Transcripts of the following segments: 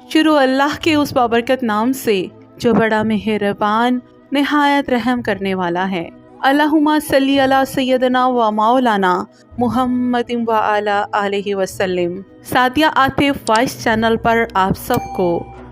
شروع اللہ کے اس بابرکت نام سے جو بڑا مہربان نہایت رحم کرنے والا ہے۔ اللہم صلی علی سیدنا و مولانا محمد و علی آلہ وسلم۔ سعدیہ عاطف وائس چینل پر آپ سب کو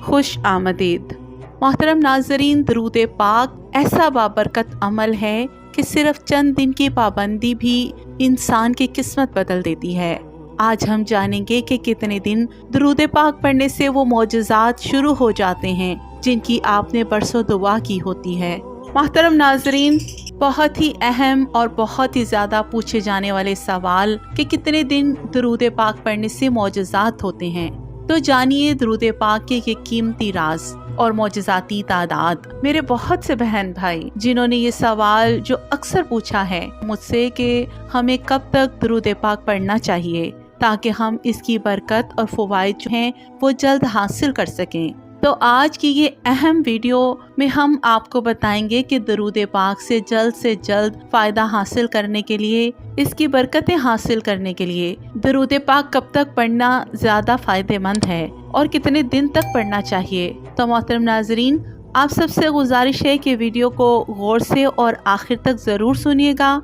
خوش آمدید۔ محترم ناظرین، درود پاک ایسا بابرکت عمل ہے کہ صرف چند دن کی پابندی بھی انسان کی قسمت بدل دیتی ہے۔ آج ہم جانیں گے کہ کتنے دن درود پاک پڑھنے سے وہ معجزات شروع ہو جاتے ہیں جن کی آپ نے برسوں دعا کی ہوتی ہے۔ محترم ناظرین، بہت ہی اہم اور بہت ہی زیادہ پوچھے جانے والے سوال کہ کتنے دن درود پاک پڑھنے سے معجزات ہوتے ہیں، تو جانیے درود پاک کے یہ قیمتی راز اور معجزاتی تعداد۔ میرے بہت سے بہن بھائی جنہوں نے یہ سوال جو اکثر پوچھا ہے مجھ سے کہ ہمیں کب تک درود پاک پڑھنا چاہیے تاکہ ہم اس کی برکت اور فوائد جو ہیں وہ جلد حاصل کر سکیں، تو آج کی یہ اہم ویڈیو میں ہم آپ کو بتائیں گے کہ درود پاک سے جلد فائدہ حاصل کرنے کے لیے، اس کی برکتیں حاصل کرنے کے لیے درود پاک کب تک پڑھنا زیادہ فائدہ مند ہے اور کتنے دن تک پڑھنا چاہیے۔ تو محترم ناظرین، آپ سب سے گزارش ہے کہ ویڈیو کو غور سے اور آخر تک ضرور سنیے گا۔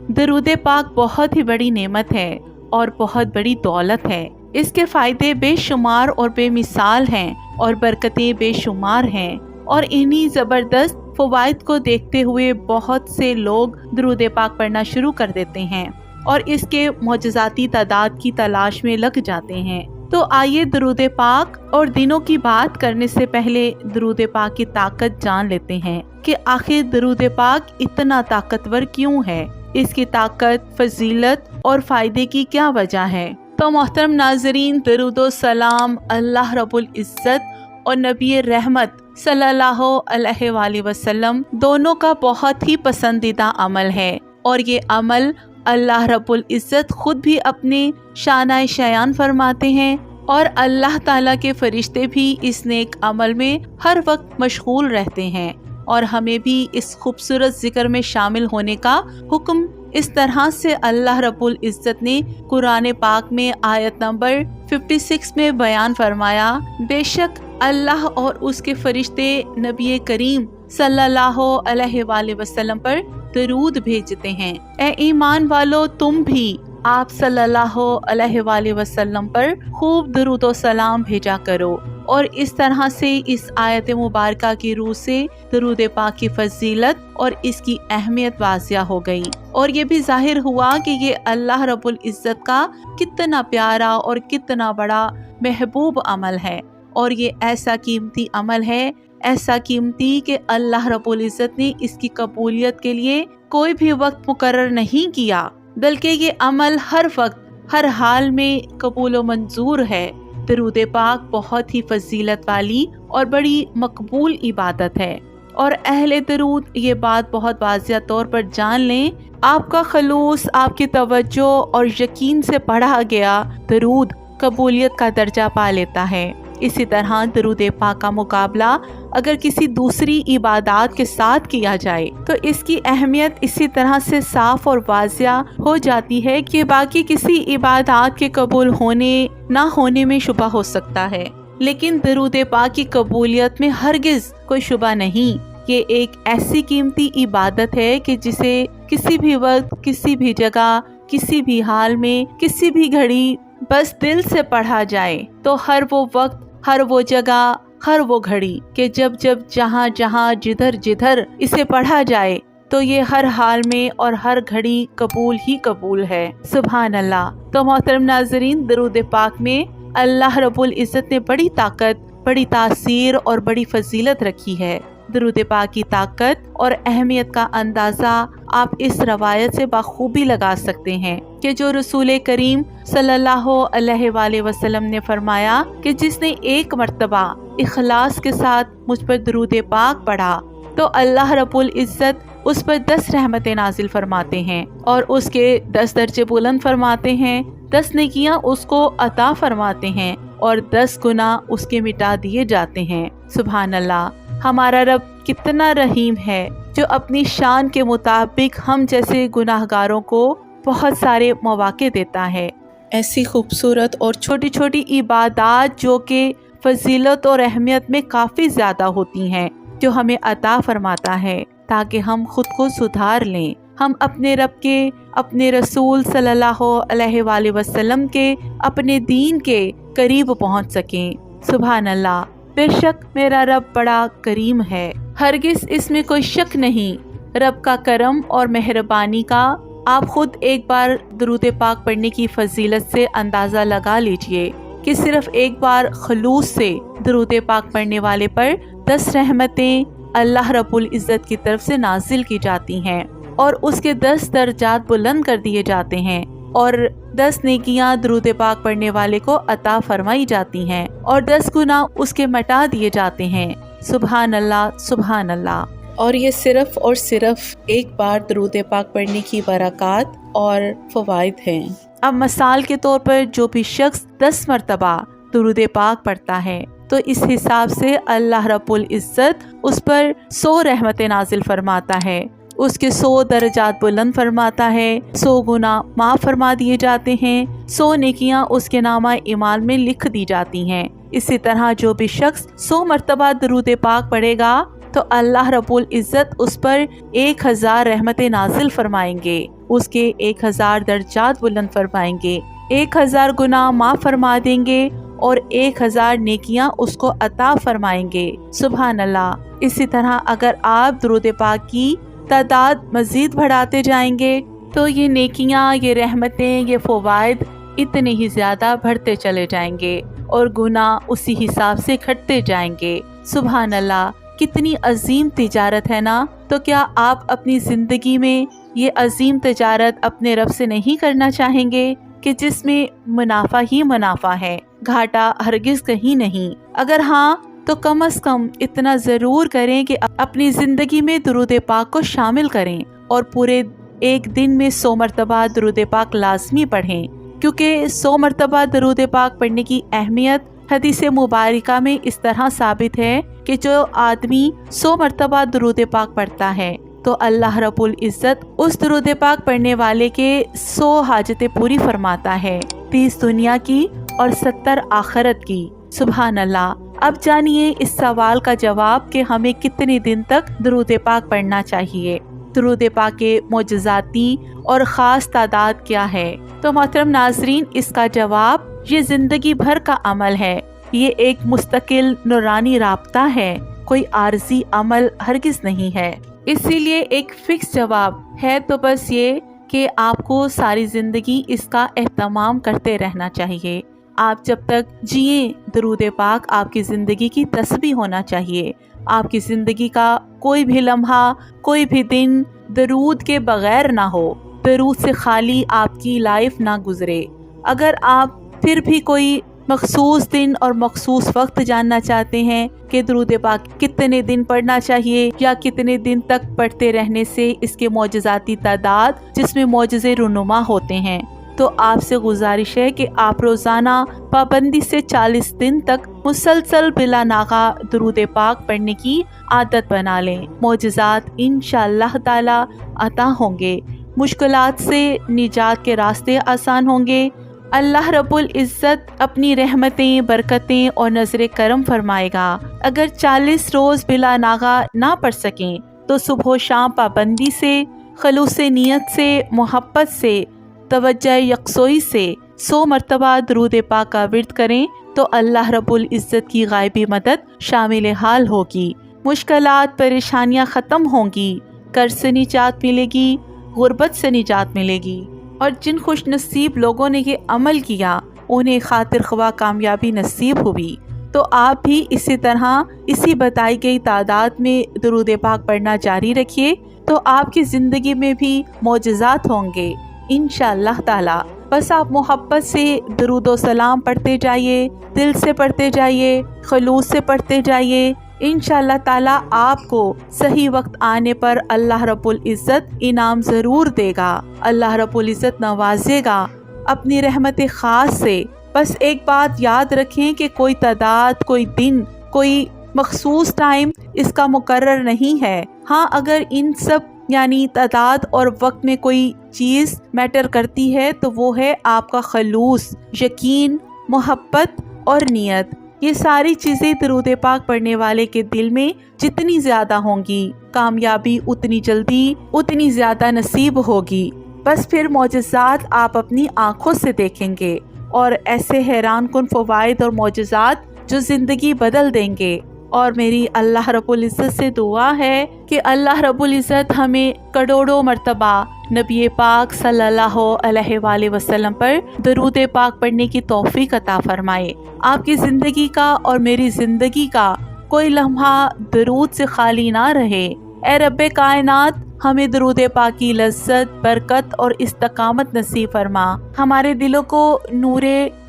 درود پاک بہت ہی بڑی نعمت ہے اور بہت بڑی دولت ہے۔ اس کے فائدے بے شمار اور بے مثال ہیں اور برکتیں بے شمار ہیں، اور انہی زبردست فوائد کو دیکھتے ہوئے بہت سے لوگ درود پاک پڑھنا شروع کر دیتے ہیں اور اس کے معجزاتی تعداد کی تلاش میں لگ جاتے ہیں۔ تو آئیے درود پاک اور دنوں کی بات کرنے سے پہلے درود پاک کی طاقت جان لیتے ہیں کہ آخر درود پاک اتنا طاقتور کیوں ہے، اس کی طاقت، فضیلت اور فائدے کی کیا وجہ ہے۔ تو محترم ناظرین، درود و سلام اللہ رب العزت اور نبی رحمت صلی اللہ علیہ وآلہ وسلم دونوں کا بہت ہی پسندیدہ عمل ہے، اور یہ عمل اللہ رب العزت خود بھی اپنے شانہ شایان فرماتے ہیں، اور اللہ تعالیٰ کے فرشتے بھی اس نیک عمل میں ہر وقت مشغول رہتے ہیں، اور ہمیں بھی اس خوبصورت ذکر میں شامل ہونے کا حکم اس طرح سے اللہ رب العزت نے قرآن پاک میں آیت نمبر 56 میں بیان فرمایا۔ بے شک اللہ اور اس کے فرشتے نبی کریم صلی اللہ علیہ وآلہ وسلم پر درود بھیجتے ہیں۔ اے ایمان والو، تم بھی آپ صلی اللہ علیہ وآلہ وسلم پر خوب درود و سلام بھیجا کرو، اور اس طرح سے اس آیت مبارکہ کی روح سے درود پاک کی فضیلت اور اس کی اہمیت واضح ہو گئی، اور یہ بھی ظاہر ہوا کہ یہ اللہ رب العزت کا کتنا پیارا اور کتنا بڑا محبوب عمل ہے، اور یہ ایسا قیمتی عمل ہے، ایسا قیمتی کہ اللہ رب العزت نے اس کی قبولیت کے لیے کوئی بھی وقت مقرر نہیں کیا، بلکہ یہ عمل ہر وقت ہر حال میں قبول و منظور ہے۔ درود پاک بہت ہی فضیلت والی اور بڑی مقبول عبادت ہے، اور اہل درود یہ بات بہت واضح طور پر جان لیں، آپ کا خلوص، آپ کی توجہ اور یقین سے پڑھا گیا درود قبولیت کا درجہ پا لیتا ہے۔ اسی طرح درود پاک کا مقابلہ اگر کسی دوسری عبادات کے ساتھ کیا جائے تو اس کی اہمیت اسی طرح سے صاف اور واضح ہو جاتی ہے کہ باقی کسی عبادات کے قبول ہونے نہ ہونے میں شبہ ہو سکتا ہے، لیکن درود پاک کی قبولیت میں ہرگز کوئی شبہ نہیں۔ یہ ایک ایسی قیمتی عبادت ہے کہ جسے کسی بھی وقت، کسی بھی جگہ، کسی بھی حال میں، کسی بھی گھڑی بس دل سے پڑھا جائے تو ہر وہ وقت، ہر وہ جگہ، ہر وہ گھڑی کہ جب جہاں جہاں جدھر اسے پڑھا جائے تو یہ ہر حال میں اور ہر گھڑی قبول ہی قبول ہے۔ سبحان اللہ۔ تو محترم ناظرین، درود پاک میں اللہ رب العزت نے بڑی طاقت، بڑی تاثیر اور بڑی فضیلت رکھی ہے۔ درود پاک کی طاقت اور اہمیت کا اندازہ آپ اس روایت سے بخوبی لگا سکتے ہیں کہ جو رسول کریم صلی اللہ علیہ وآلہ وسلم نے فرمایا کہ جس نے ایک مرتبہ اخلاص کے ساتھ مجھ پر درود پاک پڑھا تو اللہ رب العزت اس پر 10 رحمتیں نازل فرماتے ہیں، اور اس کے 10 درجے بلند فرماتے ہیں، 10 نیکیاں اس کو عطا فرماتے ہیں، اور 10 گناہ اس کے مٹا دیے جاتے ہیں۔ سبحان اللہ۔ ہمارا رب کتنا رحیم ہے جو اپنی شان کے مطابق ہم جیسے گناہ گاروں کو بہت سارے مواقع دیتا ہے۔ ایسی خوبصورت اور چھوٹی چھوٹی عبادات جو کہ فضیلت اور اہمیت میں کافی زیادہ ہوتی ہیں جو ہمیں عطا فرماتا ہے تاکہ ہم خود کو سدھار لیں، ہم اپنے رب کے، اپنے رسول صلی اللہ علیہ وآلہ وسلم کے، اپنے دین کے قریب پہنچ سکیں۔ سبحان اللہ، بے شک میرا رب بڑا کریم ہے، ہرگز اس میں کوئی شک نہیں۔ رب کا کرم اور مہربانی کا آپ خود ایک بار درود پاک پڑھنے کی فضیلت سے اندازہ لگا لیجئے کہ صرف ایک بار خلوص سے درود پاک پڑھنے والے پر 10 رحمتیں اللہ رب العزت کی طرف سے نازل کی جاتی ہیں اور اس کے 10 درجات بلند کر دیے جاتے ہیں اور 10 نیکیاں درود پاک پڑھنے والے کو عطا فرمائی جاتی ہیں اور 10 گناہ اس کے مٹا دیے جاتے ہیں۔ سبحان اللہ، سبحان اللہ۔ اور یہ صرف اور صرف ایک بار درود پاک پڑھنے کی برکات اور فوائد ہیں۔ اب مثال کے طور پر جو بھی شخص 10 مرتبہ درود پاک پڑھتا ہے تو اس حساب سے اللہ رب العزت اس پر 100 رحمتیں نازل فرماتا ہے، اس کے 100 درجات بلند فرماتا ہے، 100 گناہ معاف فرما دیے جاتے ہیں، 100 نیکیاں اس کے نامہ اعمال میں لکھ دی جاتی ہیں۔ اسی طرح جو بھی شخص 100 مرتبہ درود پاک پڑھے گا تو اللہ رب العزت اس پر 1000 رحمتیں نازل فرمائیں گے، اس کے 1000 درجات بلند فرمائیں گے، 1000 گناہ معاف فرما دیں گے اور 1000 نیکیاں اس کو عطا فرمائیں گے۔ سبحان اللہ۔ اسی طرح اگر آپ درود پاک کی تعداد مزید بڑھاتے جائیں گے تو یہ نیکیاں، یہ رحمتیں، یہ فوائد اتنے ہی زیادہ بڑھتے چلے جائیں گے اور گناہ اسی حساب سے گھٹتے جائیں گے۔ سبحان اللہ، کتنی عظیم تجارت ہے نا؟ تو کیا آپ اپنی زندگی میں یہ عظیم تجارت اپنے رب سے نہیں کرنا چاہیں گے کہ جس میں منافع ہی منافع ہے، گھاٹا ہرگز کہیں نہیں؟ اگر ہاں تو کم از کم اتنا ضرور کریں کہ اپنی زندگی میں درود پاک کو شامل کریں اور پورے ایک دن میں 100 مرتبہ درود پاک لازمی پڑھیں، کیونکہ 100 مرتبہ درود پاک پڑھنے کی اہمیت حدیث مبارکہ میں اس طرح ثابت ہے کہ جو آدمی 100 مرتبہ درود پاک پڑھتا ہے تو اللہ رب العزت اس درود پاک پڑھنے والے کے 100 حاجتیں پوری فرماتا ہے، 30 دنیا کی اور 70 آخرت کی۔ سبحان اللہ۔ اب جانیے اس سوال کا جواب کہ ہمیں کتنے دن تک درود پاک پڑھنا چاہیے، درود پاک کے معجزاتی اور خاص تعداد کیا ہے؟ تو محترم ناظرین، اس کا جواب یہ زندگی بھر کا عمل ہے، یہ ایک مستقل نورانی رابطہ ہے، کوئی عارضی عمل ہرگز نہیں ہے۔ اسی لیے ایک فکس جواب ہے تو بس یہ کہ آپ کو ساری زندگی اس کا اہتمام کرتے رہنا چاہیے۔ آپ جب تک جئیں درود پاک آپ کی زندگی کی تسبیح ہونا چاہیے۔ آپ کی زندگی کا کوئی بھی لمحہ، کوئی بھی دن درود کے بغیر نہ ہو، درود سے خالی آپ کی لائف نہ گزرے۔ اگر آپ پھر بھی کوئی مخصوص دن اور مخصوص وقت جاننا چاہتے ہیں کہ درود پاک کتنے دن پڑھنا چاہیے یا کتنے دن تک پڑھتے رہنے سے اس کے معجزاتی تعداد جس میں معجزے رونما ہوتے ہیں، تو آپ سے گزارش ہے کہ آپ روزانہ پابندی سے 40 دن تک مسلسل بلا ناغہ درود پاک پڑھنے کی عادت بنا لیں۔ معجزات انشاءاللہ تعالی عطا ہوں گے، مشکلات سے نجات کے راستے آسان ہوں گے، اللہ رب العزت اپنی رحمتیں، برکتیں اور نظر کرم فرمائے گا۔ اگر 40 روز بلا ناغہ نہ پڑھ سکیں تو صبح و شام پابندی سے، خلوص نیت سے، محبت سے، توجہ یکسوئی سے 100 مرتبہ درود پاک کا ورد کریں تو اللہ رب العزت کی غائبی مدد شامل حال ہوگی، مشکلات، پریشانیاں ختم ہوں گی، قرض سے نجات ملے گی، غربت سے نجات ملے گی، اور جن خوش نصیب لوگوں نے یہ عمل کیا انہیں خاطر خواہ کامیابی نصیب ہوئی۔ تو آپ بھی اسی طرح اسی بتائی گئی تعداد میں درود پاک پڑھنا جاری رکھیے تو آپ کی زندگی میں بھی معجزات ہوں گے انشاءاللہ تعالی۔ بس آپ محبت سے درود و سلام پڑھتے جائیے، دل سے پڑھتے جائیے، خلوص سے پڑھتے جائیے، انشاءاللہ تعالی آپ کو صحیح وقت آنے پر اللہ رب العزت انعام ضرور دے گا، اللہ رب العزت نوازے گا اپنی رحمت خاص سے۔ بس ایک بات یاد رکھیں کہ کوئی تعداد، کوئی دن، کوئی مخصوص ٹائم اس کا مقرر نہیں ہے۔ ہاں، اگر ان سب یعنی تعداد اور وقت میں کوئی چیز میٹر کرتی ہے تو وہ ہے آپ کا خلوص، یقین، محبت اور نیت۔ یہ ساری چیزیں درود پاک پڑھنے والے کے دل میں جتنی زیادہ ہوں گی، کامیابی اتنی جلدی اتنی زیادہ نصیب ہوگی۔ بس پھر معجزات آپ اپنی آنکھوں سے دیکھیں گے، اور ایسے حیران کن فوائد اور معجزات جو زندگی بدل دیں گے۔ اور میری اللہ رب العزت سے دعا ہے کہ اللہ رب العزت ہمیں کروڑوں مرتبہ نبی پاک صلی اللہ علیہ وآلہ وسلم پر درود پاک پڑھنے کی توفیق عطا فرمائے۔ آپ کی زندگی کا اور میری زندگی کا کوئی لمحہ درود سے خالی نہ رہے۔ اے رب کائنات، ہمیں درود پاک کی لذت، برکت اور استقامت نصیب فرما۔ ہمارے دلوں کو نور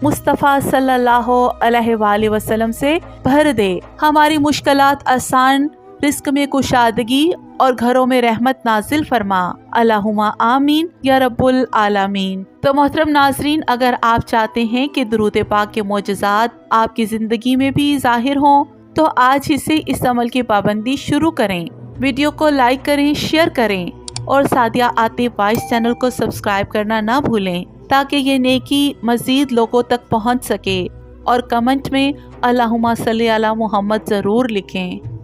مصطفیٰ صلی اللہ علیہ وآلہ وسلم سے بھر دے۔ ہماری مشکلات آسان، رزق میں کشادگی اور گھروں میں رحمت نازل فرما۔ اللہم آمین یا رب العالمین۔ تو محترم ناظرین، اگر آپ چاہتے ہیں کہ درود پاک کے معجزات آپ کی زندگی میں بھی ظاہر ہوں تو آج ہی سے اس عمل کی پابندی شروع کریں۔ ویڈیو کو لائک کریں، شیئر کریں اور سعدیہ عاطف وائس چینل کو سبسکرائب کرنا نہ بھولیں تاکہ یہ نیکی مزید لوگوں تک پہنچ سکے، اور کمنٹ میں اللہم صلی علی محمد ضرور لکھیں۔